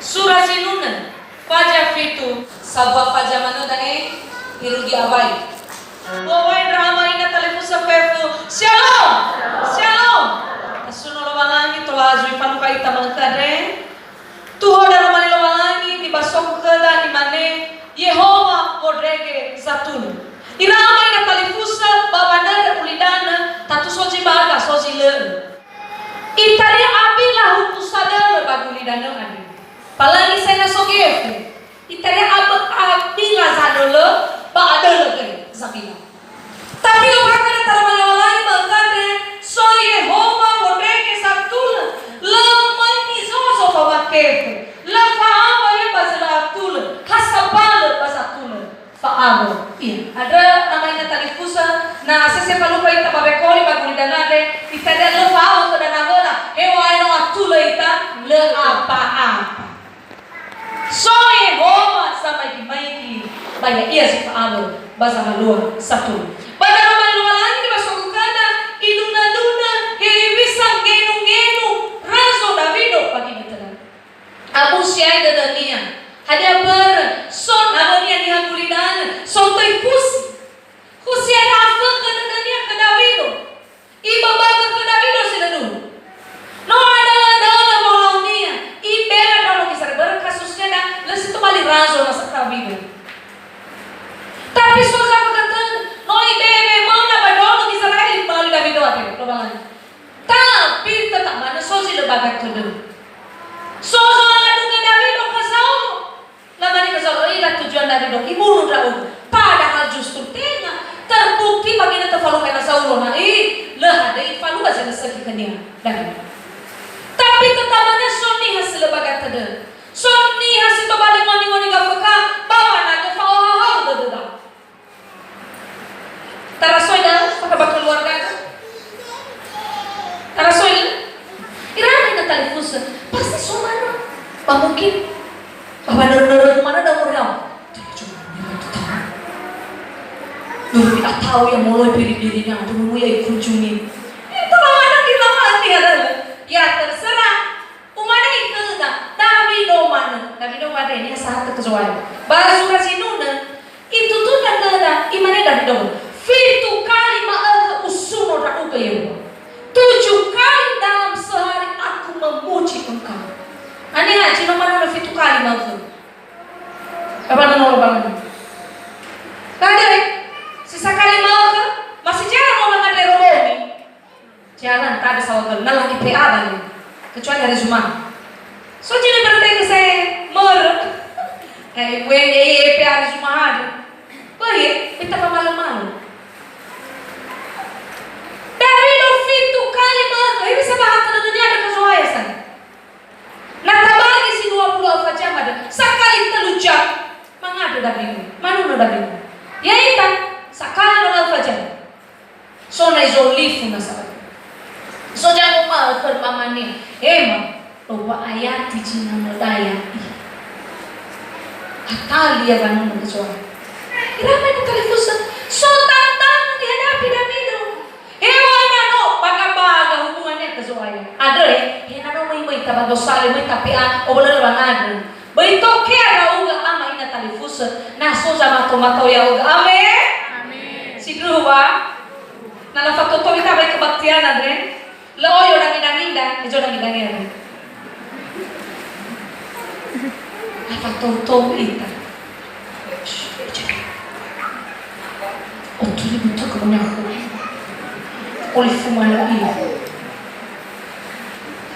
Surah Sinunan, Fajar Fitu, Sabwa Fajar Manudane, Irudi Abai. Wawai drama ina telefusa pefu. Shalom, shalom. Asuno lobalangi tolazui panuka ita mangkade. Tuho dalam mani lobalangi di basok keda di mane Yehova modrege zatun. Irama ina telefusa babandar ulidana tatu soji baga soji le. Itari abilah hukusada bagulidana adi. Palagi saya nasogefe. Itari abilah zadolo ba adolo ke zabila. Tapi orang kada taramalawalan mangkade so Yehova modrege zatun. Lamani zozo pawakefe. La faama ye bazalatul. Kasabal bazatul. Faamo. Iya. Ada namanya talifusa. Na sese palupa ita babekoli bagulidanade. Ita ada le faamo to danagona. Ewa ino atula ita le apa-apa. So Yehova sama maiki banyak iya si faamo baza malua satu. Pada nama lua lagi basokukana iduna-duna bisa ngenu-ngenu razo Davido pagi betul. Abu Syai dadania. Ada ber son abonia di hakulidan son toi kusi ada apa ke dadania ke Davido. Iba baga ke Davido sidadu. No ada molonia. Ibera kalau kisah berkasusnya dah lesi tu balik razo nasa Davido. Tapi sosa kata no ibebe mana badono kisah lain balik Davido ate lobangan. Tapi tetap mana sosi lebaga tu. Soso adu ke Davido ke Saulo. Lamani ke Saulo ila tujuan Davido ibunuh Daud. Padahal justru tengah terbukti baginda terfalu kena Saulo na lehade ifalu aja nesaki kenia David. Tapi tetap mana soni hasil lebaga tede. Soni hasil to balik ngoni-ngoni gafaka bawa na ke fawahau dededa. Tarasoy dah pakai keluarga. Tarasoy irama ina talifusa pasti somano mungkin bawa mana dah muriam dulu tidak tahu yang mulai diri-dirinya dulu ya kunjungi itu mana kita mati ya terserah umana itu Davido mana ini saat kekejuan bahasa surah Sinunan itu tuh kata imane Davido fitu kali ma'al usuno ra'u ke Yehova 7 kali dalam sehari aku memuji engkau. Ani haji nomor fitu kali maafkan. Apa nomor bangun? Kada sisa kali maafkan masih jalan orang ada romi. Jalan tak ada sawal nalang di PA balik. Kecuali hari Jumat. So jadi berarti ke saya mer. PA hari Jumat. Baik, kita pamalam-malam. Davido fitu kali maafkan. Ini bisa bahas ke dunia ada kesuaisan. Natabagi si 20 alfajam ada sakali telujak mangado Davido manuno Davido ya ita sakali no alfajam so na izolifu na sabat so jangan mal perpamani ema bahwa ayat dijina modaya akali ya manuno kecuali irama itu kalifusa so tantang dihadapi Davido ewana no baga-baga hubungannya kecuali ada ya may tabagosali may tapian o wala naman bay to kaya uga ama ina talifusa naso sa mataw ya uga amen siguro ba nalafatoto ita bay kabaktian adre looyo nang inanginda ijo nang inanginda nalafatoto ita otuli buto kabanya ako oli fumala iya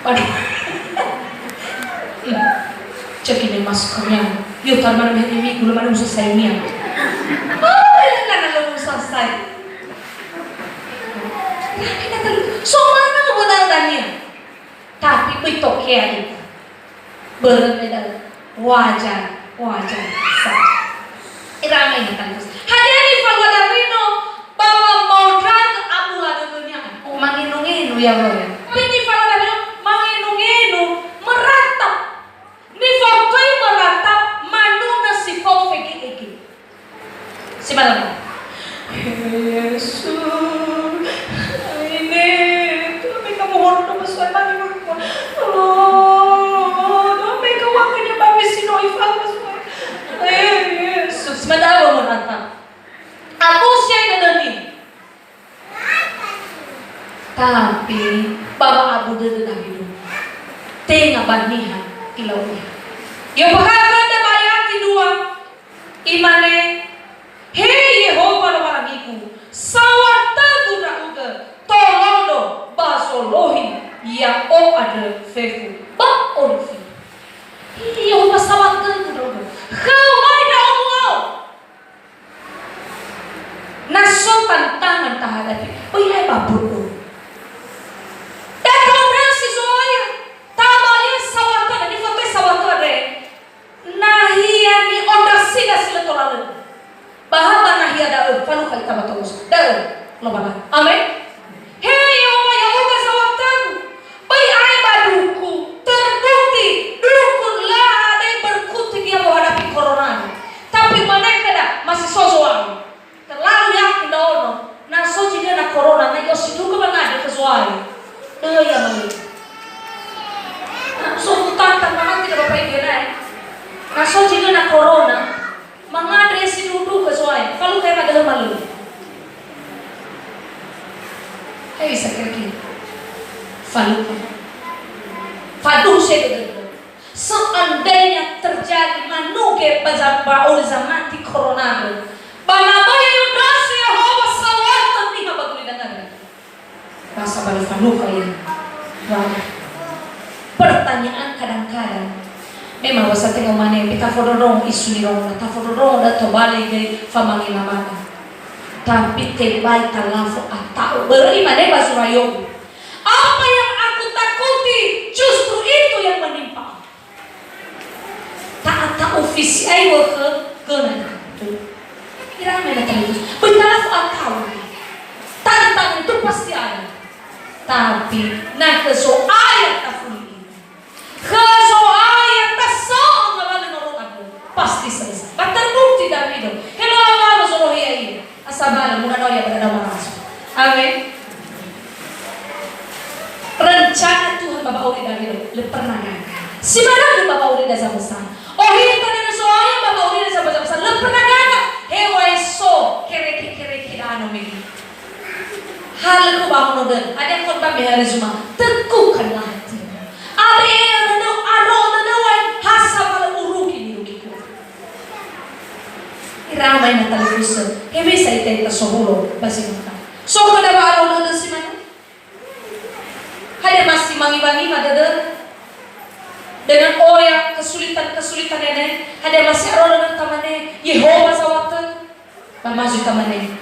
aduh cek ini maskernya yuk karena ini belum ada selesainya ilan na lang selesai so mana modal niya tapi ito kaya ito berbeda wajar sa iramay na tayo hadiri falwa Davido bawa modal amula dunia manginungin ya boleh ini falwa Davido manginungin meratap ni fotoy meratap manuna si fofegi si malam Yesus ini tuh mereka mohon nama suara oh mereka waktunya Tapi Baba Abu Dede Davido tengah banihan ilaunya. Yo pakatan da bayati dua imane hei Yehova lo malagiku sawata guna uga tolondo basolohi ya o ada fefu ba orfi Yehova sawata guna uga kawai da omwao naso tantangan tahadapi oi ai baburu bahaba nahia daun fanu kali tabatos daun lo bala amin hei Yehova Yehova sawataku bai ai baduku terbukti dukun lah ada berkutik dia menghadapi corona tapi mereka dah masih sosokan terlalu yakin daono na so jika na corona na yo siduku mangade kesuai ya mali so tantang mana tidak bapak ibu na so jika na corona mengadre si duduk kesuai kalau kayak pada malu bisa kira-kira fadu saya seandainya terjadi manuke pada baul zaman di corona banabaya yudasi Yehova sawatan di habaguli dengan rasa balik fadu kaya pertanyaan kadang-kadang memang wasa tengok mana kita fodorong isu ni rong ta fodorong da to balik dari famangina mana tapi tebai talafu atau beri mana basurayo apa yang aku takuti justru itu yang menimpa tak ofisi ai worker kena tu kira mana tadi bertalafu atau tantang itu pasti ada tapi nak keso ayat tafuli keso pasti selesai. Terbukti Davido. Kalau Allah suruh ini, asabana muna noya pada nama Rasul. Amin. Rencana Tuhan Bapak Uri Davido pernah gagal. Si mana Bapak Uri dah sama-sama. Oh ini tadi soalnya Bapak Uri dah sama-sama. Pernah gagal. Hewa eso kere anu megi. Hal ku bangun dan ada yang korban behari semua. Teguhkanlah hati. Ada yang ramai na televisão. Revisa aí tenta sohulo basi mata. So kada ba araw na si man. Hada masih mangi-mangi madada. Dengan oya kesulitan ini, hada masih araw na tamane Yehova sawatan. Pamaju tamane.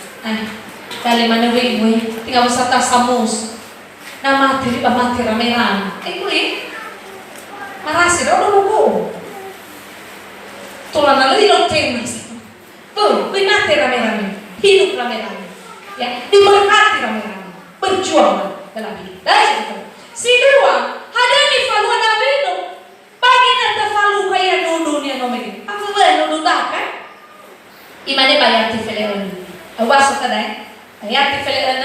Kali mana we tinggal usata samus. Nama tiri pamati rameran. Kulit. Marasi ro buku. Tulana lagi lo temas. Binati rame-rame, hidup rame-rame, ya, diberkati rame-rame, berjuang dalam hidup. Si dua, ada ni falu ada beno, bagi nanti falu kaya nudunya nomegi. Apa boleh nudu dah kan? Imane bayati feleon, awas kadai, bayati feleon,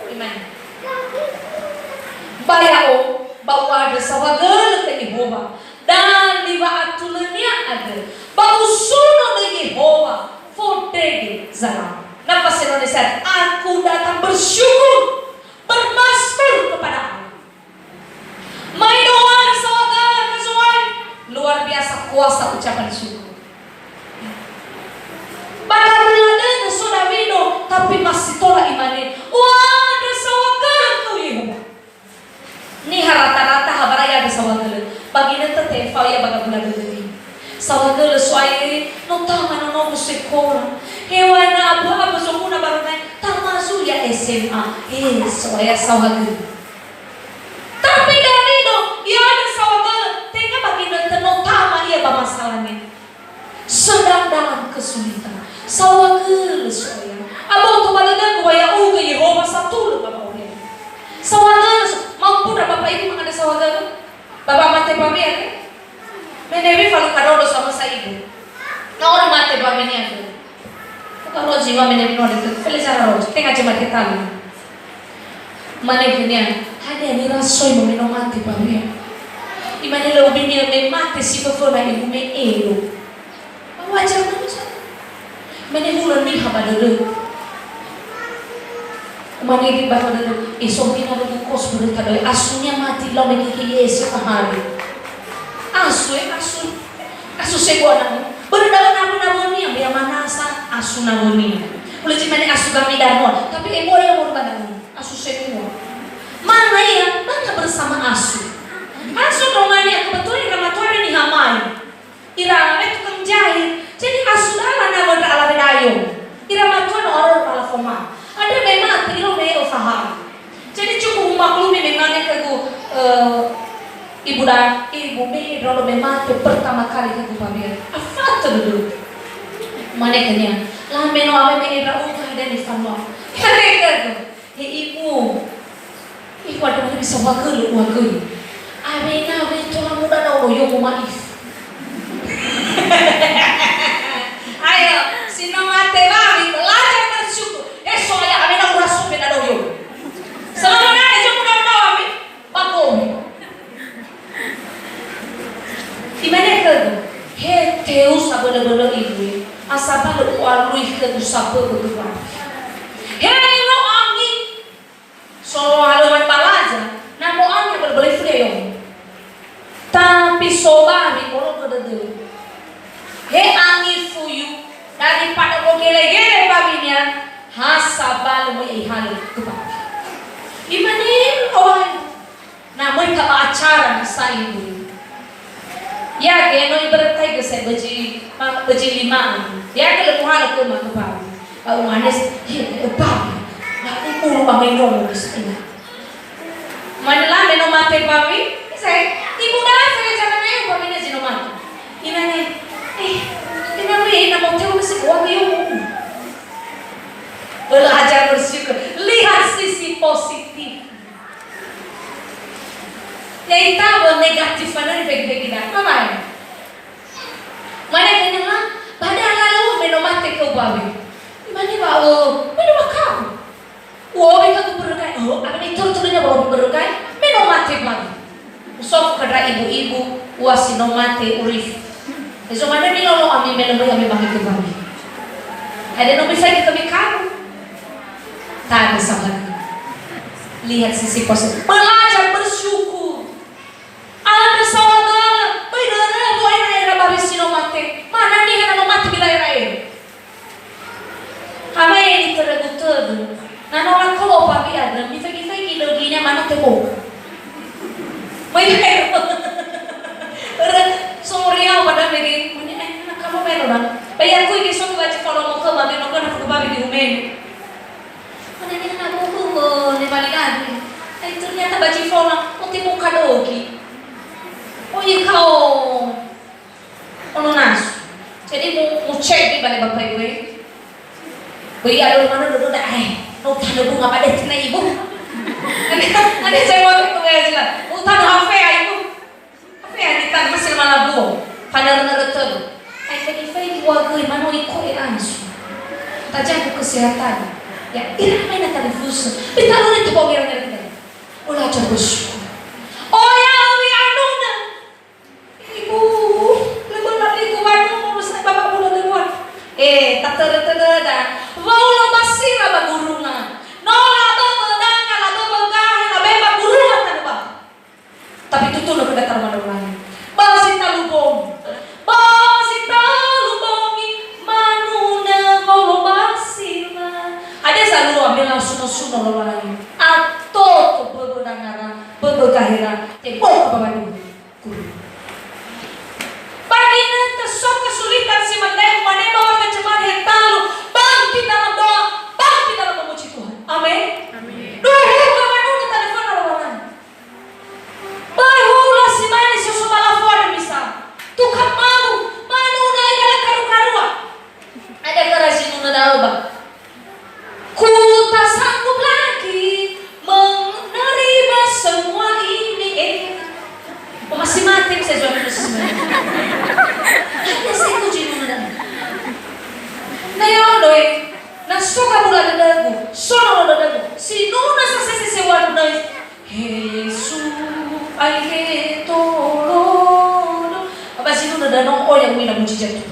imane. Bayao bawa ada sawagal ke Yehova dan liwa atulnya ada, bau suno ke Yehova. Fodege zalam. Napa Indonesia? Aku datang bersyukur, bermasmur kepada Allah. Mai doa saudara kesuai luar biasa kuasa ucapan syukur. Bahkan ada sudah Davido tapi masih tolak imannya. Wah, ada saudara kau Yehova. Ni rata-rata habaraya ada saudara. Bagi nanti tefau ya baga bulan ini. Sawagala suai no tama no sekolah hewa na apa sokuna barangay tamasu ya SMA soya sawagala tapi Davido ya ada sawagala tengah bagi nanti no tama ia masalahnya sedang dalam kesulitan sawagala suaya abo to balagan waya uga Yehova satu Bapak Uri sawagala mampu Bapak Ibu mengada sawagala Bapak mate pamir menevi falu kadodo sama saibu. Na orang mate ba meniago. Kalau jiwa menevi no de felizara ro. Tenga cuma ketali. Mane kenya hade ni rasoi mo meno mate ba mia. Imane lo binia me mate si fofona ibu me elo. Wajar mo sa. Mane hulan ni habadodo. Manibig ba ko na isong pinarugukos mo rin kadoy. Aso niya mati lang may kikiyesi kahari. Aso segwa na mo. Berdaw na mo niya. May manasa aso na mo niya. Ulit si mani aso kami mo. Tapi emo yang mo ba na mo. Aso segwa. Mana ya? Mana bersama asu? Asu donganya kebetulan ramatuan ni hamai. Ira itu kang jahit. Jadi asu ala na wala ala bedayo. Ira matuan orang ala foma. Ada memang tilo me usaha. Jadi cukup maklumi memang aku ibu me rolo memang pertama kali aku pamir. Afat dulu. Mana kenya? Lah meno ame me ira uka dan di famo. Kare he ibu. Ibu ada bisa wakil. Abe tulang muda na ulo yung umaif. Ayo, sino mate babi, belajar bersyukur. Soalnya abe na ulas supe na doyo. Selama na ejo muda abe, bako. Imene kego, he teu sabana ibu. Asaba lo alui ke usapo begitu. He no angin. So halaman balaja, namo angin berbeli freo. Tapi sobari kalau kedede, he angin fuyu daripada mau gele-gele babinya, hasabal mau ihal kebabi. Imanin orang, namun ke acara masa ibu. Ya, keno ibaratnya ke saya beji lima, ya kalau muhal ke mak kebabi. Kalau manis, he kebabi, nanti mulu bangai nomo bisanya. Manalah meno mate babi. Saya ibu dah saya jangan ayo babi na sinoman. Inane, inawi na mau tahu mesti kuat yung. Belajar bersyukur, lihat sisi positif. Yang tahu negatif mana bagi kita, mana? Mana kena lah, pada lalu meno mate kau babi. Mana bawa, meno makam. Wah, mereka tu berkai. Oh, apa ni turunnya bawa berkai? Meno mate babi. Usop kada ibu-ibu wasino mate urif. Eso mana ni lolo ami menemui ami bagi kembali. Ada no bisa kita kamu. Tak ada sahabat. Lihat sisi positif. Belajar bersyukur. Ada sahabat. Benar boleh naik babi sino mate. Mana ni kana mate bila air. Kami ini tergutur. Nano orang kalau babi ada, mifai kilo gini mana temu. May Sorry pada begini, nak kamu meron. Bayar ko ikisok baca kalau mau ke babi no kana ke babi di rumah. Mana ni nak aku ni balikan. Ternyata baca follow, uti mo kadogi. Oh ikaw ono nas. Jadi mau cek di balik bapak gue. Gue ada mana dulu dah. No tanda bunga pada tina ibu. Ada saya mau itu ya utan HP ibu. HP di tan masih malabu. Panar tuh. Ai fai wagai mano iko ansu. Tajaku kesehatan. Ya, ira main na telefon. Bitaro nito po meron na. Wala siya bersyukur. Oh ya, wi anuna. Ibu, lagi ko ano mo sa baba mo na luwan. Tatara da. Wala basira ba guru na. No la bedanga la begahe na beba guru na ba. Tapi tutulo ka datar manulan. Basit talubong. Basit talubongi manuna ngolo basira. Ada selalu ambil langsung lain. Atau bebenangara, bebegahira, tepuk apa dulu. Bagi nanti sok kesulitan si mandai mana bawa keceman hentalu, bangkit dalam doa, bangkit dalam memuji Tuhan. Amin. Duh, kamu udah telepon orang. Bahulah si mana si sumala fora bisa. Tukang mau, mana udah ada karu-karua. Ada kerasin udah tahu bang. Ku tak sanggup lagi menerima semua ini. Masih mati saya jual terus sebenarnya. Hanya saya kuji mana. Nah yang doi, nah suka bulan dadaku, sono dadaku. Si nuna sase sewa doi. Yesus, ai tolong. Apa si nuna danong oh yang mina mujizat tu.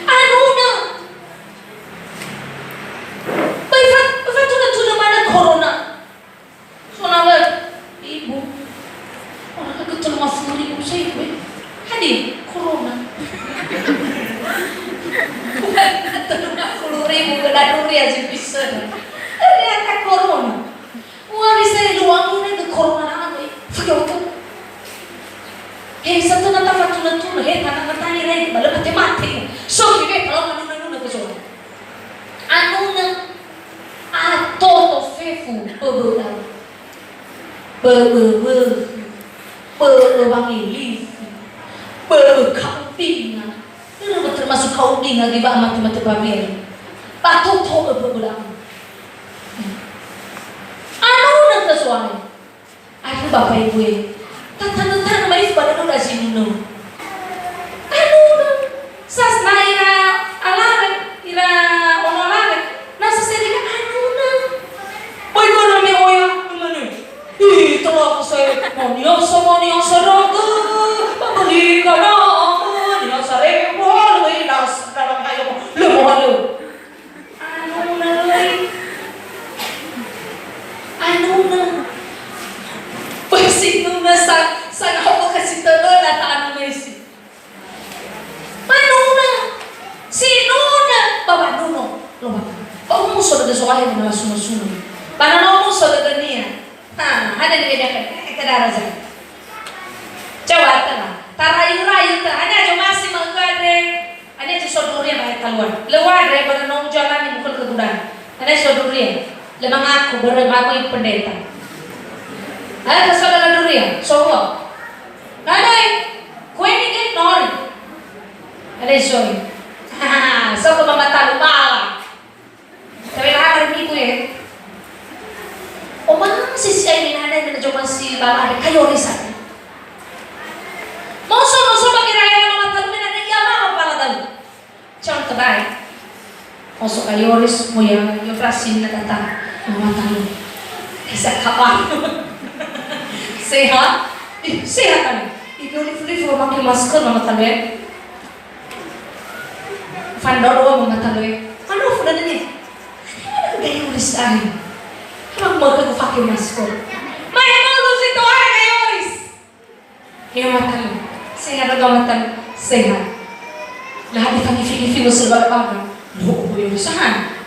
Anuna. Baik, Ternyata corona. Wah bisa luangin itu corona apa? Fagautu. Satu nata fatuna tuna tanah matani rai bala mati. So kita kalau nuna ke sono. Anuna toto fefu wangi kaudinga. Itu termasuk kaudinga di bawah mati babian. Patoto berulang. Anuna ke suami. Aku bapak ibu Tatan mais pada udah sinu. Sas na ira alare, ira onolare. Nasa serika anuna. Boy kono me oya mana? Tolong saya monioso rogo. Pabali kono. Nioso rebo lui nas dalam kayo lu. Anuna. Sino na sa ako kasi talo na taano na isi. Manuna. Sino na? Baba nuno. Loba. Pag mo so da suwahe na suno. Para no mo so da niya. Ada di dia kadara sa. Jawata na. Tarayu ta. Ada jo masih magkade. Ada jo sodurya ba kalwan. Lewar para no jalan ni mukul kegudan. Ada sodurya. Lemang aku berbagai pendeta. Ada saudara dunia, semua. Ada kue ni nori. Ada soy. So ko mamatalu bala. Tapi lah hari itu ya. Omang si ini ada yang coba si bala ada kayu riset. Moso bagi raya mamatalu ni ada yang apa pala tahu. Contoh baik. Moso kayu ris moya yo prasin na datang mamatalu. Bisa kawan. Sehat kan? Itu lift memakai masker mama tabe. Fandor mama tabe. Ano funda ni? Gaya ulis ay. Kenapa mau aku pakai masker? Mai mau lu situ ay gaya ulis. Ya mata. Sehat agak mata. Sehat. Lah di kami fikir sebab apa? Lu boleh usaha.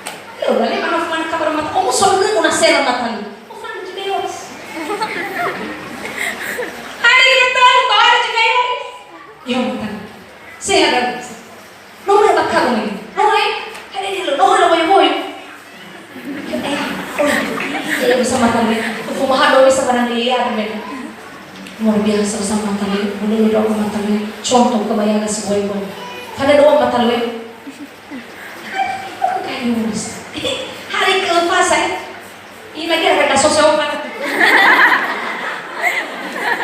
Lu balik mana mana kabar mata. Oh soalnya una sera mata. Oh fanda juga ulis. Yo matan. Sehat kan? Nomor bakal ni. Nomor hari ni nomor boy. Dia bersama kami. Kumaha do bisa barang dia ada. Luar biasa bersama kami. Boleh doa mata ni. Contoh kebayang si boy. Kada doa mata ni. Kayus. Hari kelepas ini lagi ada sosiopat.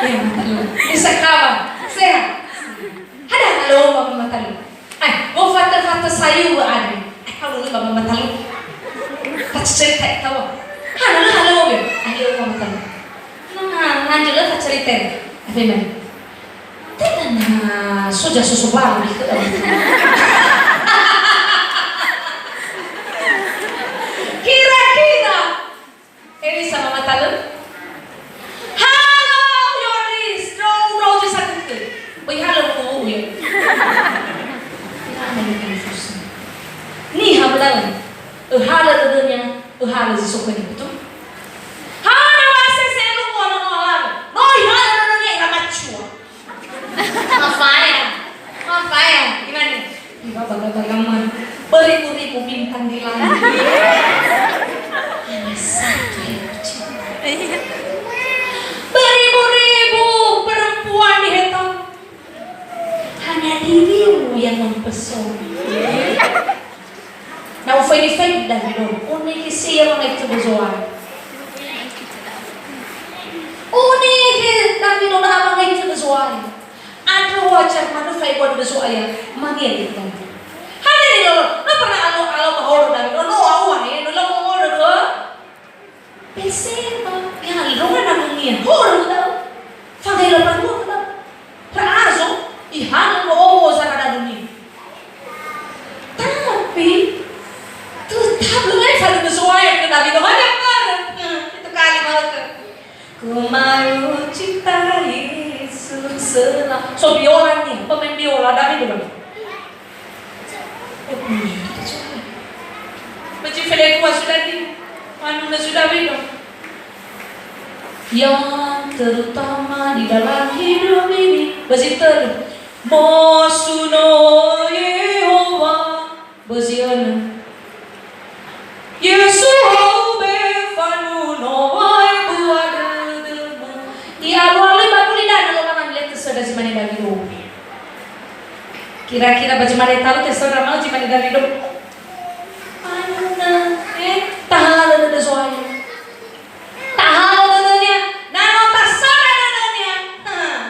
Ya mata ni. Bisa kawan. Sehat. Ada halo mama matalu. Mau fata sayu ada. Kalau lu mama matalu. Cerita tahu. Halo be. Ayo mama matalu. Lanjut lah cerita. Apa ini? Tenang, sudah susu baru itu. Kira-kira ini sama matalu. Ni hablalan. Hala dunia, hala sisuknya betul. Hala wase selu mono molan. Noi hala dunia ira macua. Apa ya? Gimana? Iba bagaimana? Beribu-ribu bintang di langit. Satu yang cinta. Beribu-ribu perempuan dihitung. Hanya dirimu yang mempesona. Na ufai dan bidon. Unik siya mga ito bezoan. Unik dan bidon na mga ito bezoan. Ano wajar manufay buat bezoan mangin ito. Hanya ni lolo. Na pernah alo mahoro dan bidon. No awan eh. No lang mahoro ko. Pesema. Yang alungan na mangin. Horo daw. Fagay lapan mo daw. Raazo. Ihanan mo sa kada dunia. Tapi tetap lu saling bersuara ke Nabi Muhammad itu kalimat ku mau cinta Yesus senang so biola nih pemain biola David dulu baju fele kuah sudah di sudah minum. Yang terutama di dalam hidup ini, begitu. Mosuno Yehova, beziana. Yesuh befanu noai buademu. Ia awalnya bakulida kalau kanan lihat tersudah si mana bagi do. Kira-kira bagaimana tahu tersudah mau si mana bagi do. Mana tahan ada soalnya. Tahan adanya. Nano tasada adanya.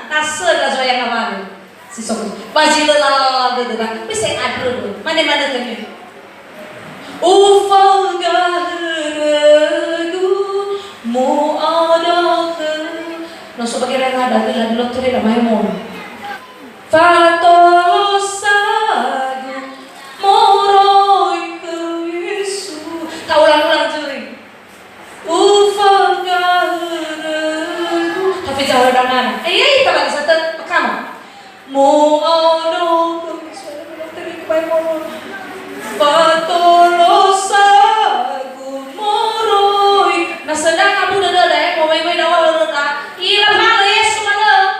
Tasada soalnya kapan? Si sok. Baju lelah ada bisa adu. Mana tanya. Ufal gahragu mu adake. No so bagay na dati lang lotre na may mo. Fatosagu moroy ke Yesu. Kaulang-ulang juri. Ufal gahragu. Tapi jauh dengan. Kita bagi satu kamu. Mu adake. Suara lotre may mo. Patolosagu moroy. Nah sedang kamu dada mau main dawa lorota. Ilang hal Yesus mana?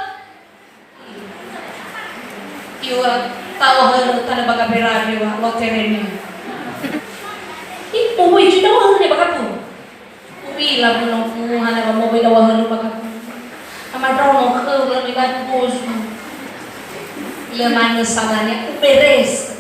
Iwa tawa hal tanda baga berani wa loterenya. Ibu woi juga dawa hal baga pu. Uwi lah belum hana mau main dawa hal baga pu. Amadau no ke belum ibat bos. Lemana salahnya beres.